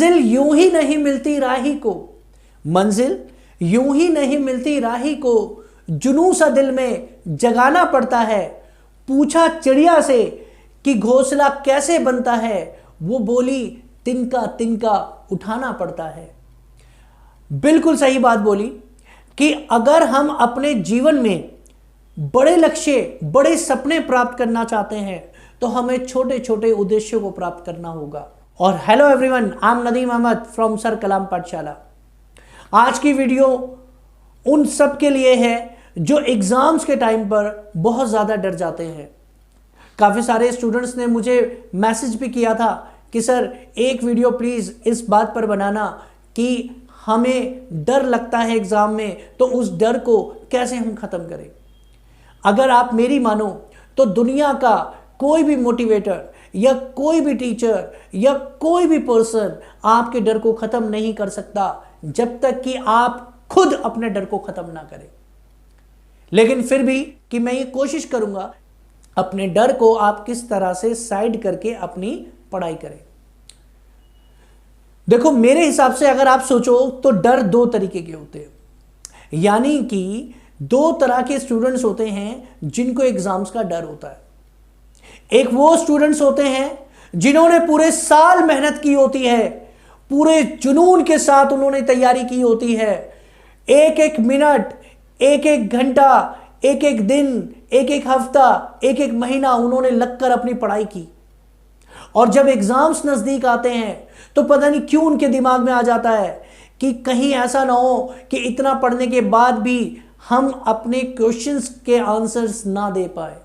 मंजिल यूं ही नहीं मिलती राही को, मंजिल यूं ही नहीं मिलती राही को, जुनून सा दिल में जगाना पड़ता है। पूछा चिड़िया से कि घोंसला कैसे बनता है, वो बोली तिनका तिनका उठाना पड़ता है। बिल्कुल सही बात बोली कि अगर हम अपने जीवन में बड़े लक्ष्य, बड़े सपने प्राप्त करना चाहते हैं तो हमें छोटे छोटे उद्देश्यों को प्राप्त करना होगा। और hello everyone, I am Nadeem Ahmad from sir Kalam Pathshala. आज की वीडियो उन सब के लिए है जो एग्जाम्स के टाइम पर बहुत ज़्यादा डर जाते हैं। काफ़ी सारे स्टूडेंट्स ने मुझे मैसेज भी किया था कि सर एक वीडियो प्लीज़ इस बात पर बनाना कि हमें डर लगता है एग्ज़ाम में, तो उस डर को कैसे हम ख़त्म करें। अगर आप मेरी मानो तो दुनिया का कोई भी मोटिवेटर या कोई भी टीचर या कोई भी पर्सन आपके डर को ख़त्म नहीं कर सकता जब तक कि आप खुद अपने डर को ख़त्म ना करें। लेकिन फिर भी कि मैं ये कोशिश करूंगा अपने डर को आप किस तरह से साइड करके अपनी पढ़ाई करें। देखो, मेरे हिसाब से अगर आप सोचो तो डर दो तरीके के होते हैं, यानी कि दो तरह के स्टूडेंट्स होते हैं जिनको एग्जाम्स का डर होता है। एक वो स्टूडेंट्स होते हैं जिन्होंने पूरे साल मेहनत की होती है, पूरे जुनून के साथ उन्होंने तैयारी की होती है, एक एक मिनट, एक एक घंटा, एक एक दिन, एक एक हफ्ता, एक एक महीना उन्होंने लगकर अपनी पढ़ाई की। और जब एग्जाम्स नजदीक आते हैं तो पता नहीं क्यों उनके दिमाग में आ जाता है कि कहीं ऐसा ना हो कि इतना पढ़ने के बाद भी हम अपने क्वेश्चंस के आंसर्स ना दे पाए।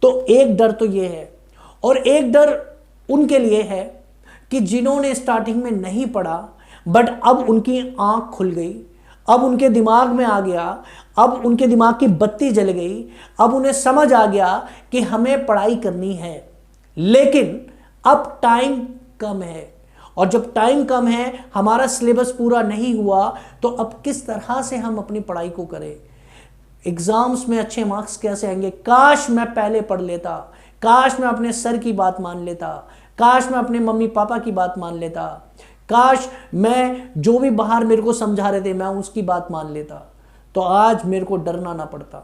तो एक डर तो ये है, और एक डर उनके लिए है कि जिन्होंने स्टार्टिंग में नहीं पढ़ा बट अब उनकी आंख खुल गई, अब उनके दिमाग में आ गया, अब उनके दिमाग की बत्ती जल गई, अब उन्हें समझ आ गया कि हमें पढ़ाई करनी है, लेकिन अब टाइम कम है। और जब टाइम कम है, हमारा सिलेबस पूरा नहीं हुआ, तो अब किस तरह से हम अपनी पढ़ाई को करें। एग्जाम्स में अच्छे मार्क्स कैसे आएंगे। काश मैं पहले पढ़ लेता, काश मैं अपने सर की बात मान लेता, काश मैं अपने मम्मी पापा की बात मान लेता, काश मैं जो भी बाहर मेरे को समझा रहे थे मैं उसकी बात मान लेता, तो आज मेरे को डरना ना पड़ता।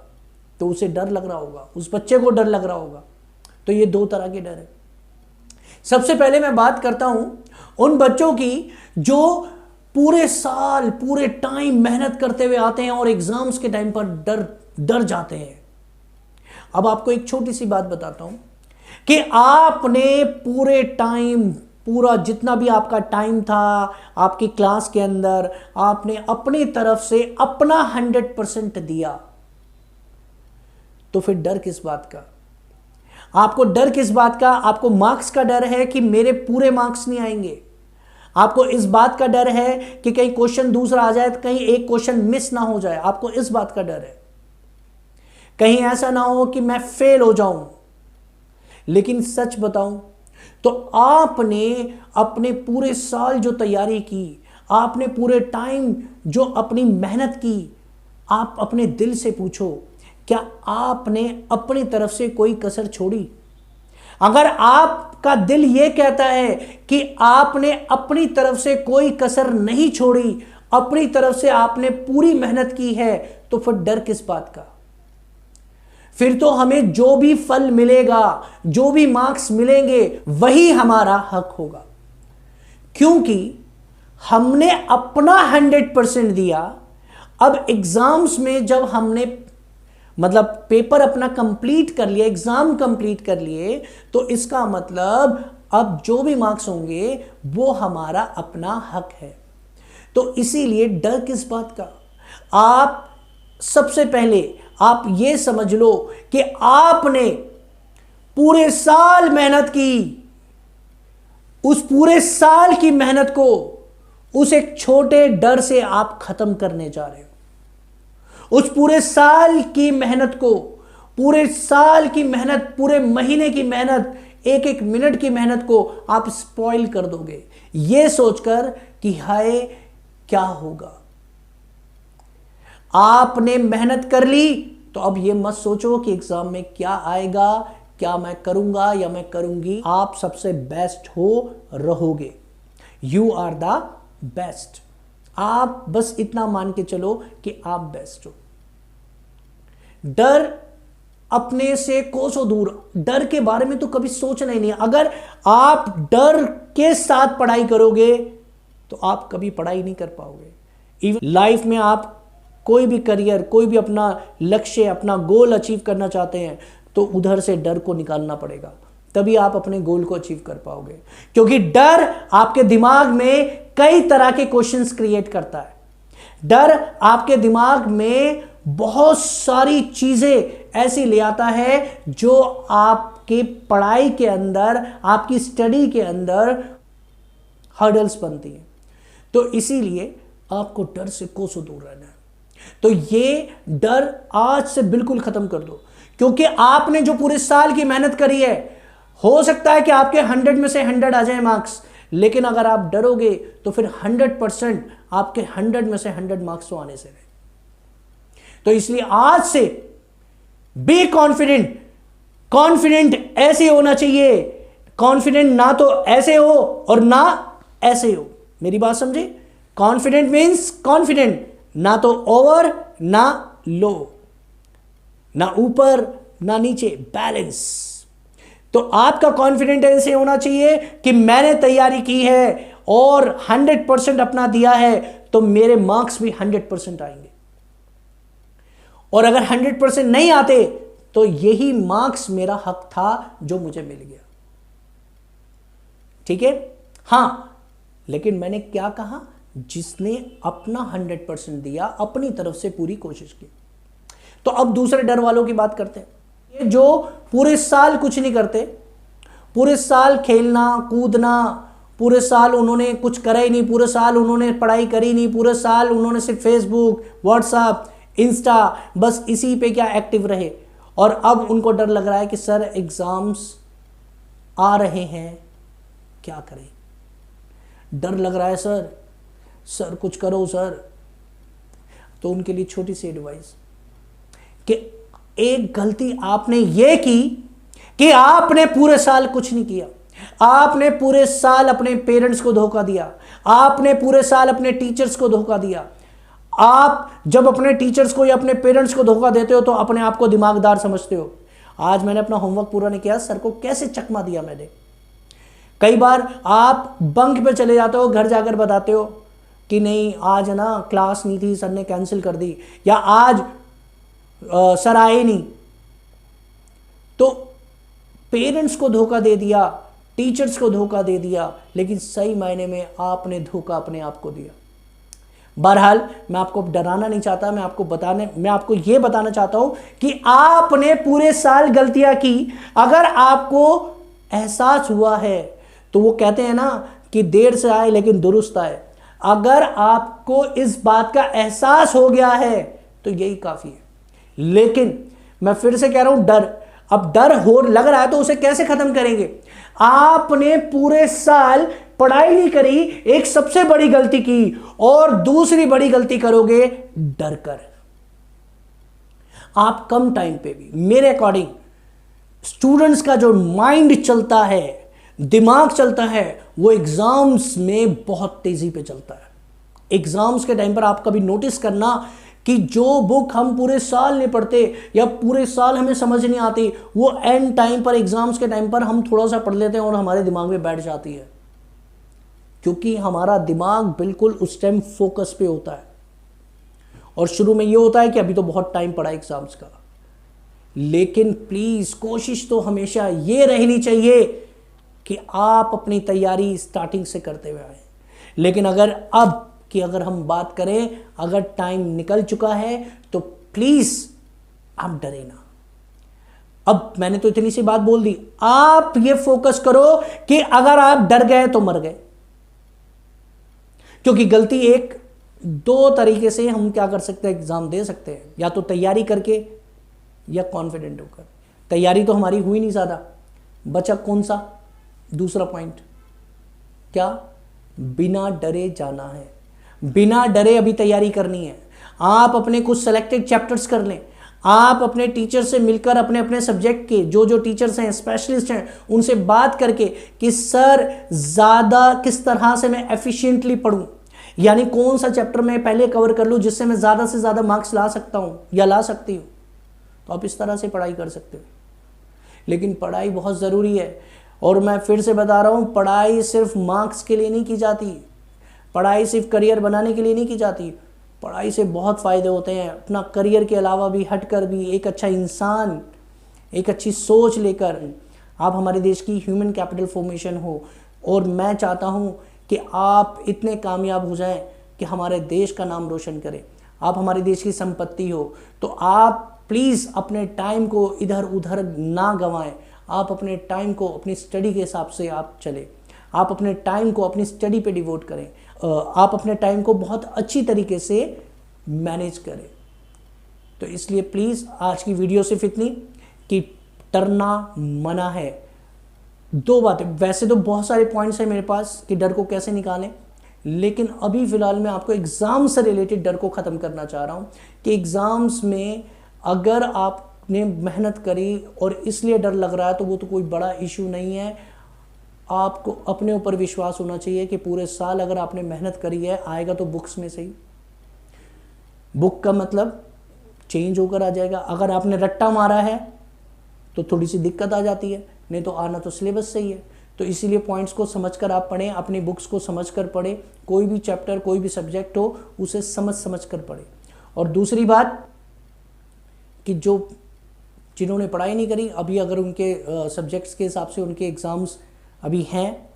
तो उसे डर लग रहा होगा, उस बच्चे को डर लग रहा होगा। तो ये दो तरह के डर है। सबसे पहले मैं बात करता हूं उन बच्चों की जो पूरे साल, पूरे टाइम मेहनत करते हुए आते हैं और एग्जाम्स के टाइम पर डर जाते हैं। अब आपको एक छोटी सी बात बताता हूं कि आपने पूरे टाइम, पूरा जितना भी आपका टाइम था आपकी क्लास के अंदर, आपने अपनी तरफ से अपना 100% दिया, तो फिर डर किस बात का। आपको डर किस बात का। आपको मार्क्स का डर है कि मेरे पूरे मार्क्स नहीं आएंगे। आपको इस बात का डर है कि कहीं क्वेश्चन दूसरा आ जाए तो कहीं एक क्वेश्चन मिस ना हो जाए। आपको इस बात का डर है, कहीं ऐसा ना हो कि मैं फेल हो जाऊं। लेकिन सच बताऊं तो आपने अपने पूरे साल जो तैयारी की, आपने पूरे टाइम जो अपनी मेहनत की, आप अपने दिल से पूछो, क्या आपने अपनी तरफ से कोई कसर छोड़ी। अगर आपका दिल यह कहता है कि आपने अपनी तरफ से कोई कसर नहीं छोड़ी, अपनी तरफ से आपने पूरी मेहनत की है, तो फिर डर किस बात का। फिर तो हमें जो भी फल मिलेगा, जो भी मार्क्स मिलेंगे, वही हमारा हक होगा, क्योंकि हमने अपना 100% दिया। अब एग्जाम्स में जब हमने मतलब पेपर अपना कंप्लीट कर लिया, एग्जाम कंप्लीट कर लिए, तो इसका मतलब अब जो भी मार्क्स होंगे वो हमारा अपना हक है। तो इसीलिए डर किस बात का। आप सबसे पहले आप ये समझ लो कि आपने पूरे साल मेहनत की, उस पूरे साल की मेहनत को उस एक छोटे डर से आप खत्म करने जा रहे हो। उस पूरे साल की मेहनत को, पूरे साल की मेहनत, पूरे महीने की मेहनत, एक एक मिनट की मेहनत को आप स्पॉइल कर दोगे, यह सोचकर कि हाय क्या होगा। आपने मेहनत कर ली तो अब यह मत सोचो कि एग्जाम में क्या आएगा, क्या मैं करूंगा या मैं करूंगी, आप सबसे बेस्ट हो रहोगे। You are the best. आप बस इतना मान के चलो कि आप बेस्ट हो। डर अपने से कोसों दूर, डर के बारे में तो कभी सोचना ही नहीं। अगर आप डर के साथ पढ़ाई करोगे तो आप कभी पढ़ाई नहीं कर पाओगे। इवन लाइफ में आप कोई भी करियर, कोई भी अपना लक्ष्य, अपना गोल अचीव करना चाहते हैं तो उधर से डर को निकालना पड़ेगा, तभी आप अपने गोल को अचीव कर पाओगे। क्योंकि डर आपके दिमाग में कई तरह के क्वेश्चंस क्रिएट करता है। डर आपके दिमाग में बहुत सारी चीजें ऐसी ले आता है जो आपके पढ़ाई के अंदर, आपकी स्टडी के अंदर हर्डल्स बनती हैं। तो इसीलिए आपको डर से कोसों दूर रहना है। तो ये डर आज से बिल्कुल खत्म कर दो, क्योंकि आपने जो पूरे साल की मेहनत करी है, हो सकता है कि आपके 100 में से 100 आ जाए मार्क्स, लेकिन अगर आप डरोगे तो फिर 100% आपके 100 में से 100 मार्क्स तो आने से रहे। तो इसलिए आज से बी कॉन्फिडेंट। कॉन्फिडेंट ऐसे होना चाहिए, कॉन्फिडेंट ना तो ऐसे हो और ना ऐसे हो। मेरी बात समझे? कॉन्फिडेंट मीन्स कॉन्फिडेंट, ना तो ओवर ना लो, ना ऊपर ना नीचे, बैलेंस। तो आपका कॉन्फिडेंट ऐसे होना चाहिए कि मैंने तैयारी की है और 100% अपना दिया है तो मेरे मार्क्स भी 100% आएंगे। और अगर 100% नहीं आते तो यही मार्क्स मेरा हक था जो मुझे मिल गया। ठीक है? हां, लेकिन मैंने क्या कहा? जिसने अपना 100% दिया, अपनी तरफ से पूरी कोशिश की। तो अब दूसरे डर वालों की बात करते हैं, जो पूरे साल कुछ नहीं करते, पूरे साल खेलना कूदना, पूरे साल उन्होंने कुछ करा ही नहीं, पूरे साल उन्होंने पढ़ाई करी नहीं, पूरे साल उन्होंने सिर्फ फेसबुक, व्हाट्सएप, इंस्टा, बस इसी पे क्या एक्टिव रहे। और अब उनको डर लग रहा है कि सर एग्जाम्स आ रहे हैं, क्या करें? डर लग रहा है सर कुछ करो सर। तो उनके लिए छोटी सी एडवाइस कि एक गलती आपने ये की कि आपने पूरे साल कुछ नहीं किया। आपने पूरे साल अपने पेरेंट्स को धोखा दिया, आपने पूरे साल अपने टीचर्स को धोखा दिया। आप जब अपने टीचर्स को या अपने पेरेंट्स को धोखा देते हो तो अपने आप को दिमागदार समझते हो। आज मैंने अपना होमवर्क पूरा नहीं किया, सर को कैसे चकमा दिया मैंने। कई बार आप बंक पे चले जाते हो, घर जाकर बताते हो कि नहीं आज ना क्लास नहीं थी, सर ने कैंसिल कर दी, या आज सर आए नहीं। तो पेरेंट्स को धोखा दे दिया, टीचर्स को धोखा दे दिया, लेकिन सही मायने में आपने धोखा अपने आप को दिया। बहरहाल मैं आपको डराना नहीं चाहता, मैं आपको यह बताना चाहता हूं कि आपने पूरे साल गलतियां की। अगर आपको एहसास हुआ है तो वो कहते हैं ना कि देर से आए लेकिन दुरुस्त आए। अगर आपको इस बात का एहसास हो गया है तो यही काफी है। लेकिन मैं फिर से कह रहा हूं, डर, अब डर हो लग रहा है तो उसे कैसे खत्म करेंगे? आपने पूरे साल पढ़ाई नहीं करी, एक सबसे बड़ी गलती की, और दूसरी बड़ी गलती करोगे डर कर। आप कम टाइम पे भी, मेरे अकॉर्डिंग स्टूडेंट्स का जो माइंड चलता है, दिमाग चलता है, वो एग्जाम्स में बहुत तेजी पे चलता है। एग्जाम्स के टाइम पर आप कभी नोटिस करना कि जो बुक हम पूरे साल नहीं पढ़ते या पूरे साल हमें समझ नहीं आती, वो एंड टाइम पर, एग्जाम्स के टाइम पर हम थोड़ा सा पढ़ लेते हैं और हमारे दिमाग में बैठ जाती है, क्योंकि हमारा दिमाग बिल्कुल उस टाइम फोकस पे होता है। और शुरू में ये होता है कि अभी तो बहुत टाइम पड़ा एग्जाम्स का, लेकिन प्लीज कोशिश तो हमेशा ये रहनी चाहिए कि आप अपनी तैयारी स्टार्टिंग से करते हुए आए। लेकिन अगर हम बात करें, अगर टाइम निकल चुका है तो प्लीज आप डरे ना। अब मैंने तो इतनी सी बात बोल दी, आप ये फोकस करो कि अगर आप डर गए तो मर गए। क्योंकि गलती दो तरीके से हम क्या कर सकते हैं, एग्जाम दे सकते हैं, या तो तैयारी करके या कॉन्फिडेंट होकर। तैयारी तो हमारी हुई नहीं ज्यादा, बचा कौन सा? दूसरा पॉइंट क्या? बिना डरे जाना है। बिना डरे अभी तैयारी करनी है। आप अपने कुछ सेलेक्टेड चैप्टर्स कर लें, आप अपने टीचर से मिलकर अपने अपने सब्जेक्ट के जो जो टीचर्स हैं, स्पेशलिस्ट हैं, उनसे बात करके कि सर ज़्यादा किस तरह से मैं एफिशिएंटली पढ़ूं, यानी कौन सा चैप्टर मैं पहले कवर कर लूं जिससे मैं ज़्यादा से ज़्यादा मार्क्स ला सकता हूं या ला सकती हूं, तो आप इस तरह से पढ़ाई कर सकते हो। लेकिन पढ़ाई बहुत ज़रूरी है, और मैं फिर से बता रहा हूं, पढ़ाई सिर्फ मार्क्स के लिए नहीं की जाती, पढ़ाई सिर्फ करियर बनाने के लिए नहीं की जाती। पढ़ाई से बहुत फ़ायदे होते हैं, अपना करियर के अलावा भी हटकर भी एक अच्छा इंसान, एक अच्छी सोच लेकर आप हमारे देश की ह्यूमन कैपिटल फॉर्मेशन हो। और मैं चाहता हूं कि आप इतने कामयाब हो जाएं कि हमारे देश का नाम रोशन करें, आप हमारे देश की संपत्ति हो। तो आप प्लीज़ अपने टाइम को इधर उधर ना गंवाएं, आप अपने टाइम को अपनी स्टडी के हिसाब से आप चलें, आप अपने टाइम को अपनी स्टडी पे डिवोट करें, आप अपने टाइम को बहुत अच्छी तरीके से मैनेज करें। तो इसलिए प्लीज़ आज की वीडियो सिर्फ इतनी कि डरना मना है। 2 बातें, वैसे तो बहुत सारे पॉइंट्स हैं मेरे पास कि डर को कैसे निकालें, लेकिन अभी फ़िलहाल मैं आपको एग्ज़ाम से रिलेटेड डर को ख़त्म करना चाह रहा हूँ कि एग्ज़ाम्स में अगर आपने मेहनत करी और इसलिए डर लग रहा है तो वो तो कोई बड़ा इशू नहीं है। आपको अपने ऊपर विश्वास होना चाहिए कि पूरे साल अगर आपने मेहनत करी है, आएगा तो बुक्स में से ही। बुक का मतलब चेंज होकर आ जाएगा। अगर आपने रट्टा मारा है तो थोड़ी सी दिक्कत आ जाती है, नहीं तो आना तो सिलेबस से ही है। तो इसीलिए पॉइंट्स को समझकर आप पढ़ें, अपनी बुक्स को समझकर पढ़ें, कोई भी चैप्टर कोई भी सब्जेक्ट हो उसे समझ कर पढ़ें। और दूसरी बात कि जिन्होंने पढ़ाई नहीं करी अभी, अगर उनके सब्जेक्ट्स के हिसाब से उनके एग्ज़ाम्स अभी हैं,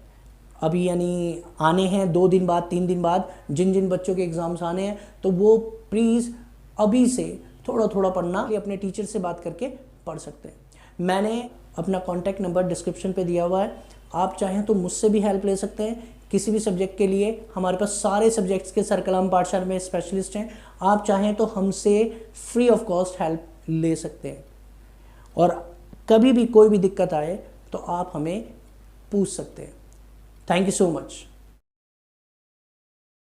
अभी यानी आने हैं 2 दिन बाद 3 दिन बाद जिन जिन बच्चों के एग्ज़ाम्स आने हैं, तो वो प्लीज़ अभी से थोड़ा थोड़ा पढ़ना, अपने टीचर से बात करके पढ़ सकते हैं। मैंने अपना कॉन्टैक्ट नंबर डिस्क्रिप्शन पे दिया हुआ है, आप चाहें तो मुझसे भी हेल्प ले सकते हैं किसी भी सब्जेक्ट के लिए। हमारे पास सारे सब्जेक्ट्स के सर कलाम पाठशाला में स्पेशलिस्ट हैं, आप चाहें तो हमसे फ्री ऑफ कॉस्ट हेल्प ले सकते हैं। और कभी भी कोई भी दिक्कत आए तो आप हमें पूछ सकते हैं। Thank you so much.